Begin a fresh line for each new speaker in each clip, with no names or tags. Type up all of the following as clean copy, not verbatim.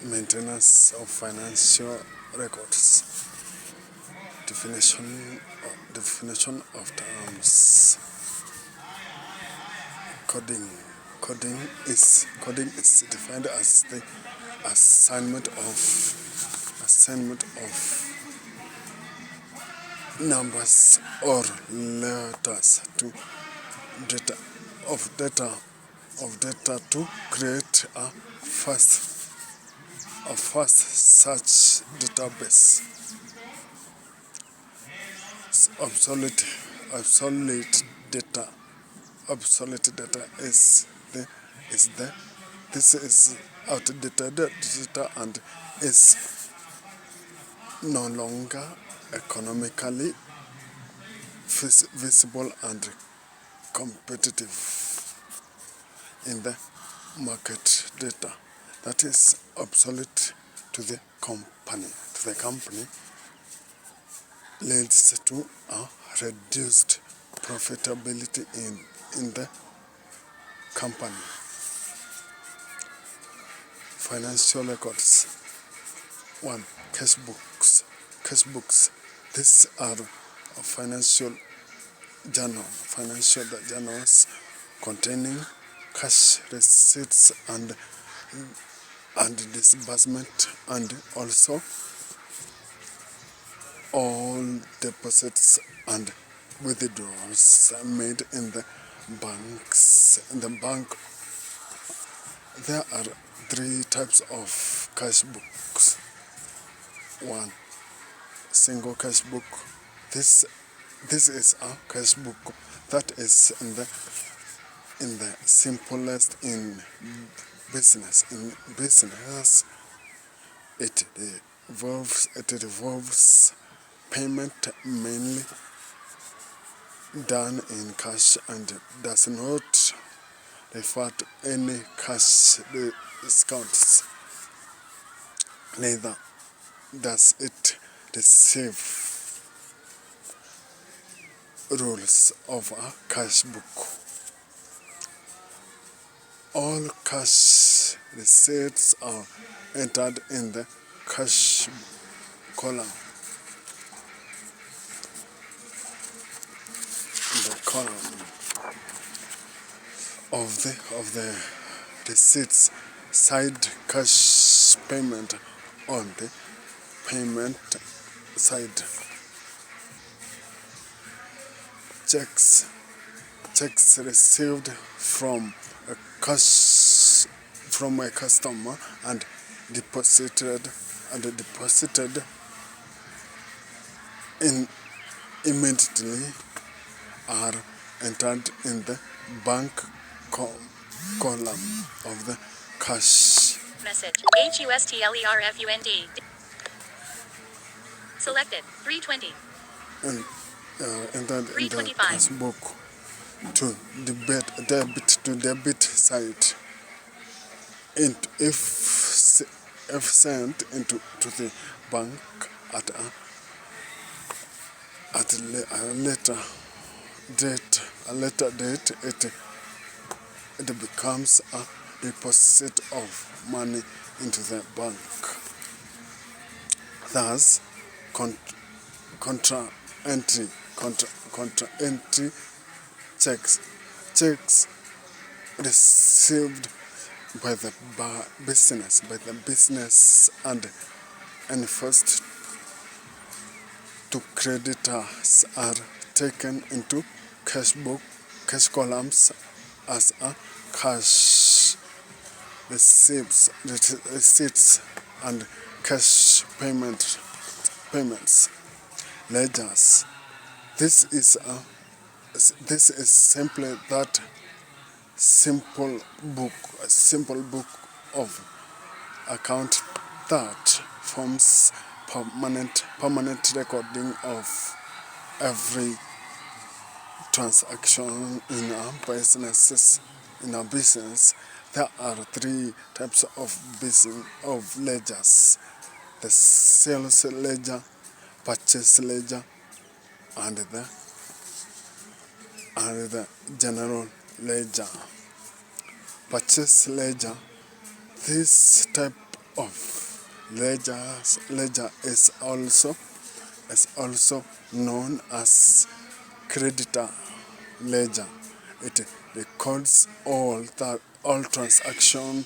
Maintenance of financial records. Definition of terms. Coding. Coding is defined as the assignment of numbers or letters to data to create a first search database. Obsolete data is outdated data and is no longer economically visible and competitive in the market. Data that is obsolete to the company leads to a reduced profitability in the company. Financial records. 1. Cashbooks. These are financial journals containing cash receipts and disbursement, and also all deposits and withdrawals made in the banks. In the bank, there are 3 types of cash books. 1. Single cash book. This is a cash book that is in the simplest in business. In business, it involves payment mainly done in cash and does not refer to any cash discounts. Neither does it receive rules of a cash book. All cash receipts are entered in the cash column. The column of the receipts side, cash payment on the payment side. Checks received from a customer and deposited immediately are entered in the bank column of the cash.
Message HUSTLERFUND. Selected 320.
And entered in the
325.
cash book to debit side. And if sent into the bank at a later date, it becomes a deposit of money into the bank. Thus, contra entry checks received by the business and enforced to creditors are taken into cash columns as a cash receipts and cash payments ledgers. This is simply that simple book of account that forms permanent recording of every transaction in a business. There are 3 types of ledgers: the sales ledger, purchase ledger, and the general ledger. Purchase ledger. This type of ledger is also known as creditor ledger. It records all transaction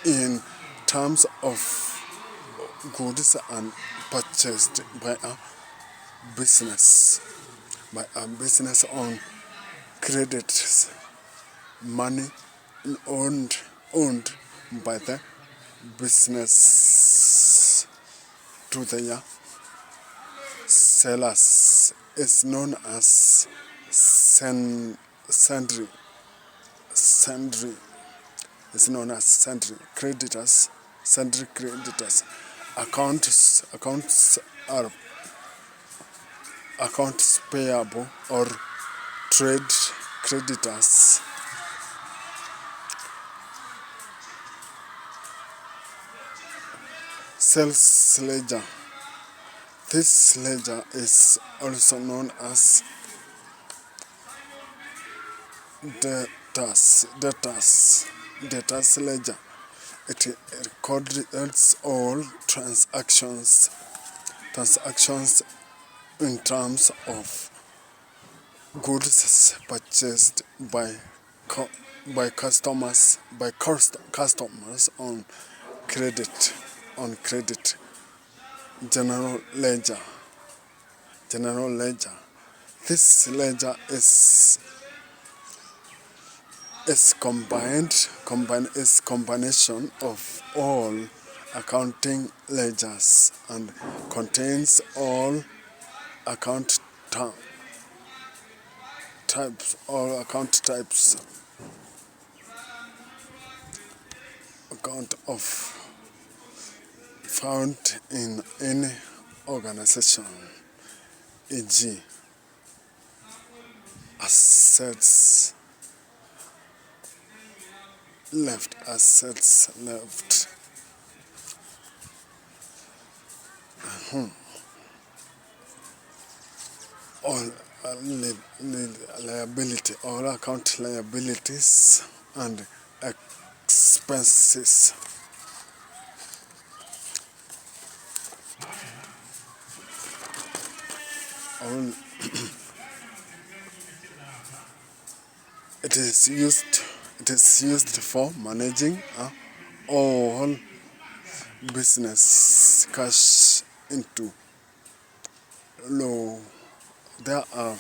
in terms of goods and purchased by a business on credit, money owned by the business to their sellers is known as sundry. Is known as sundry creditors. Accounts are accounts payable or trade creditors. Sales ledger. This ledger is also known as debtors ledger. It records all transactions in terms of goods purchased by customers on credit. General ledger. This ledger is combination of all accounting ledgers and contains all account types account of found in any organization, e.g. assets left, all liability, all account liabilities and expenses. It is used for managing all business cash into law. There are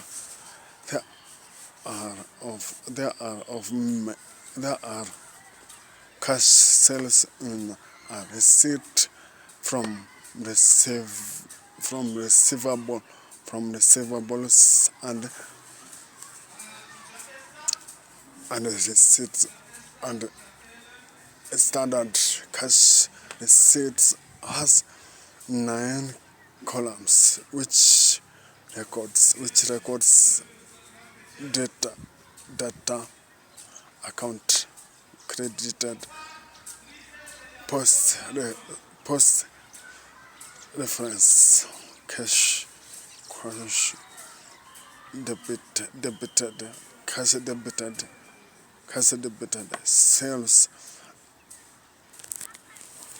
cash sales in a receipt from receivables and receipts, and standard cash receipts has 9 columns which records data account credited, post reference, cash debited, cash debited, sales